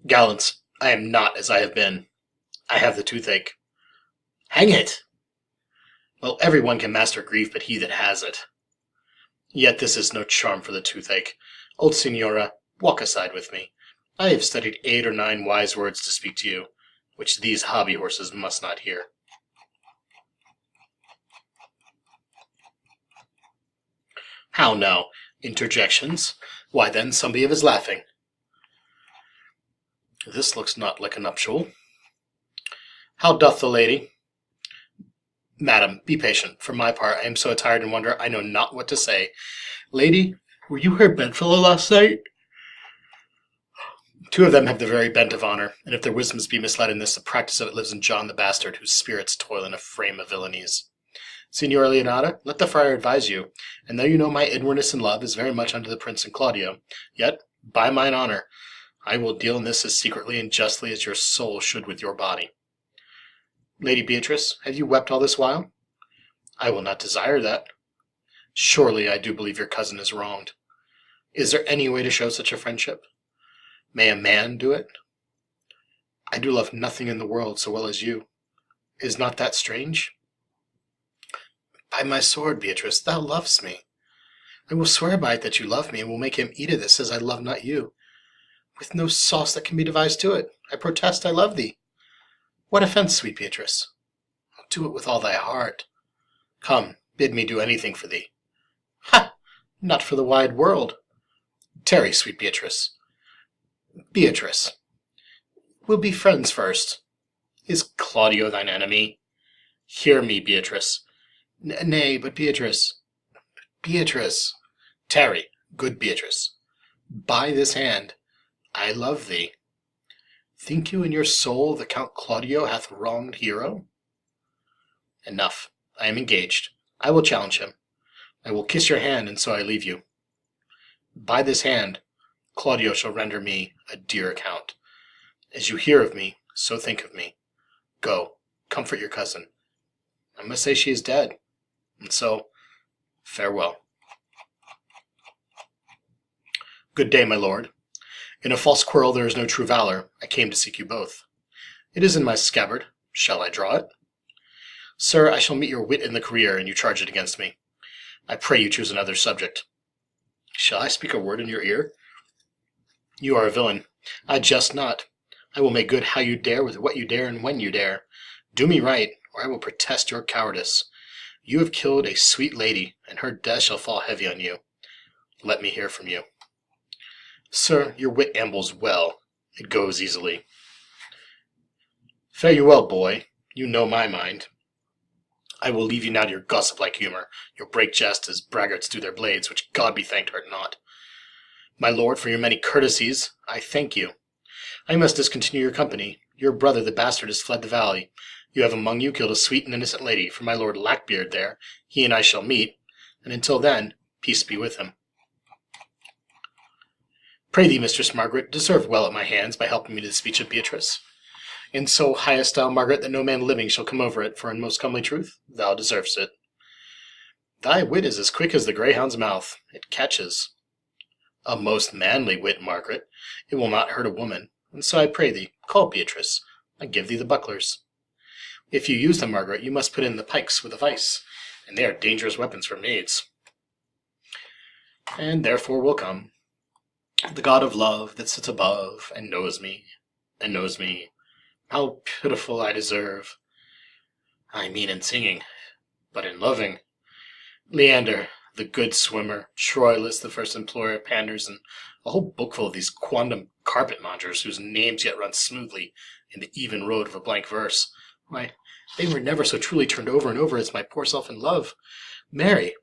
Gallants, I am not as I have been. I have the toothache. Hang it! Well, every one can master grief but he that has it. Yet this is no charm for the toothache. Old Signora, walk aside with me. I have studied 8 or 9 wise words to speak to you, which these hobby horses must not hear. How now? Interjections? Why then, somebody of is laughing. This looks not like a nuptial. How doth the lady? Madam, be patient. For my part, I am so attired in wonder, I know not what to say. Lady, were you her bedfellow last night? 2 of them have the very bent of honour, and if their wisdoms be misled in this, the practice of it lives in John the Bastard, whose spirits toil in a frame of villainies. Signora Leonata, let the friar advise you, and though you know my inwardness in love is very much unto the prince and Claudio, yet, by mine honour, I will deal in this as secretly and justly as your soul should with your body. Lady Beatrice, have you wept all this while? I will not desire that. Surely I do believe your cousin is wronged. Is there any way to show such a friendship? May a man do it? I do love nothing in the world so well as you. Is not that strange? By my sword, Beatrice, thou lovest me. I will swear by it that you love me, and will make him eat of this as I love not you. With no sauce that can be devised to it, I protest I love thee. What offence, sweet Beatrice? Do it with all thy heart. Come, bid me do anything for thee. Ha! Not for the wide world. Tarry, sweet Beatrice. Beatrice, we'll be friends first. Is Claudio thine enemy? Hear me, Beatrice. Nay, but Beatrice. Beatrice. Tarry, good Beatrice. By this hand, I love thee. Think you in your soul the Count Claudio hath wronged Hero? Enough. I am engaged. I will challenge him. I will kiss your hand, and so I leave you. By this hand, Claudio shall render me a dear account. As you hear of me, so think of me. Go, comfort your cousin. I must say she is dead, and so, farewell. Good day, my lord. In a false quarrel there is no true valor. I came to seek you both. It is in my scabbard. Shall I draw it? Sir, I shall meet your wit in the career, and you charge it against me. I pray you choose another subject. Shall I speak a word in your ear? You are a villain. I jest not. I will make good how you dare with what you dare and when you dare. Do me right, or I will protest your cowardice. You have killed a sweet lady, and her death shall fall heavy on you. Let me hear from you. Sir, your wit ambles well. It goes easily. Fare you well, boy. You know my mind. I will leave you now to your gossip-like humour, your break jest as braggarts do their blades, which God be thanked hurt not. My lord, for your many courtesies, I thank you. I must discontinue your company. Your brother the bastard has fled the valley. You have among you killed a sweet and innocent lady, for my lord Lackbeard there. He and I shall meet, and until then, peace be with him. Pray thee, Mistress Margaret, deserve well at my hands by helping me to the speech of Beatrice. In so high a style, Margaret, that no man living shall come over it, for in most comely truth thou deservest it. Thy wit is as quick as the greyhound's mouth. It catches. A most manly wit, Margaret. It will not hurt a woman, and so I pray thee, call Beatrice. I give thee the bucklers. If you use them, Margaret, you must put in the pikes with a vice, and they are dangerous weapons for maids. And therefore will come the god of love that sits above, and knows me, and knows me. How pitiful I deserve. I mean in singing, but in loving. Leander, the good swimmer, Troilus, the first employer of panders, and a whole bookful of these quondam carpet-mongers whose names yet run smoothly in the even road of a blank verse. Why, they were never so truly turned over and over as my poor self in love. Mary,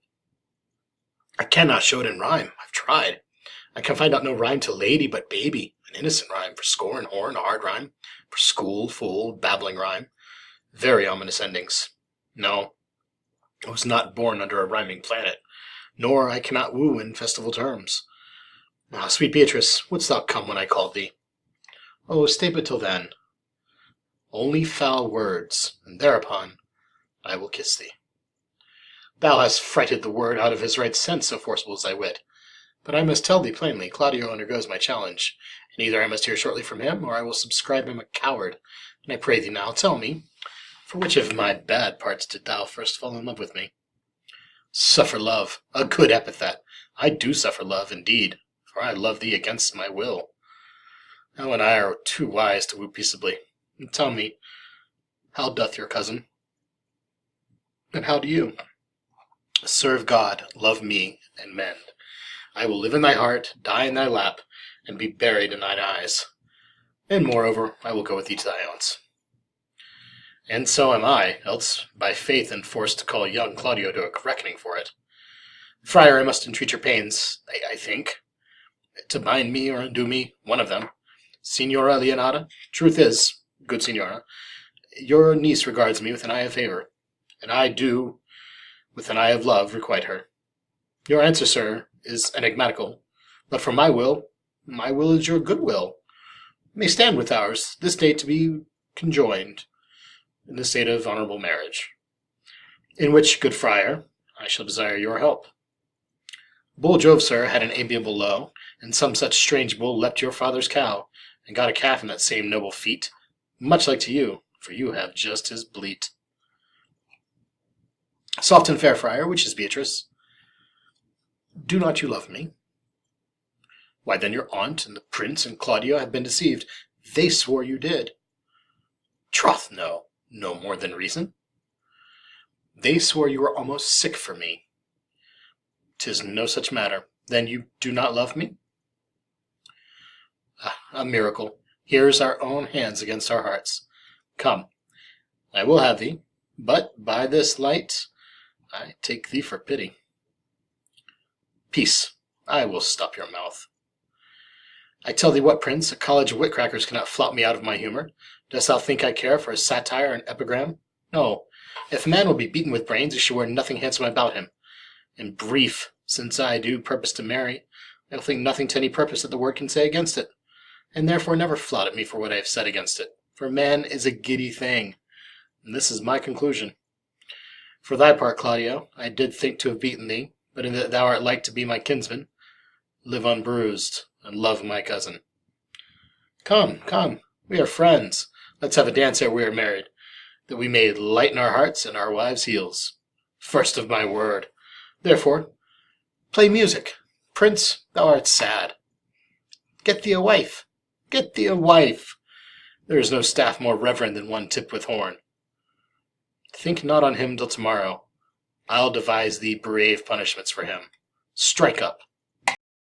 I cannot show it in rhyme. I've tried. I can find out no rhyme to lady but baby, an innocent rhyme, for score and whore, a hard rhyme, for school, fool, babbling rhyme. Very ominous endings. No, I was not born under a rhyming planet, nor I cannot woo in festival terms. Ah, sweet Beatrice, wouldst thou come when I called thee? Oh, stay but till then. Only foul words, and thereupon I will kiss thee. Thou hast frighted the word out of his right sense, so forcible is thy wit. But I must tell thee plainly, Claudio undergoes my challenge, and either I must hear shortly from him, or I will subscribe him a coward. And I pray thee now, tell me, for which of my bad parts did thou first fall in love with me? Suffer love, a good epithet. I do suffer love, indeed, for I love thee against my will. Thou and I are too wise to woo peaceably. And tell me, how doth your cousin? And how do you? Serve God, love me, and mend. I will live in thy heart, die in thy lap, and be buried in thine eyes. And moreover, I will go with thee to thy aunt's. And so am I, else by faith and force to call young Claudio to a reckoning for it. Friar, I must entreat your pains, I think, to bind me or undo me, one of them. Signora Leonata, truth is, good signora, your niece regards me with an eye of favour, and I do, with an eye of love, requite her. Your answer, sir, is enigmatical, but for my will is your good will. It may stand with ours, this day to be conjoined, in the state of honourable marriage, in which, good friar, I shall desire your help. Bull Jove, sir, had an amiable low, and some such strange bull leapt your father's cow, and got a calf in that same noble feat, much like to you, for you have just his bleat. Soft and fair friar, which is Beatrice? Do not you love me? Why then your aunt and the prince and Claudio have been deceived. They swore you did. Troth, no more than reason. They swore you were almost sick for me. 'Tis no such matter. Then you do not love me? Ah, a miracle. Here's our own hands against our hearts. Come, I will have thee, but by this light I take thee for pity. Peace, I will stop your mouth. I tell thee what, prince, a college of wit-crackers cannot flop me out of my humour. Dost thou think I care for a satire and epigram? No. If a man will be beaten with brains, he should wear nothing handsome about him. In brief, since I do purpose to marry, I will think nothing to any purpose that the word can say against it, and therefore never flout at me for what I have said against it. For man is a giddy thing, and this is my conclusion. For thy part, Claudio, I did think to have beaten thee, but in that thou art like to be my kinsman, live unbruised, and love my cousin. Come, we are friends. Let's have a dance ere we are married, that we may lighten our hearts and our wives' heels. First of my word. Therefore, play music. Prince, thou art sad. Get thee a wife. Get thee a wife. There is no staff more reverend than one tipped with horn. Think not on him till tomorrow. I'll devise thee brave punishments for him. Strike up.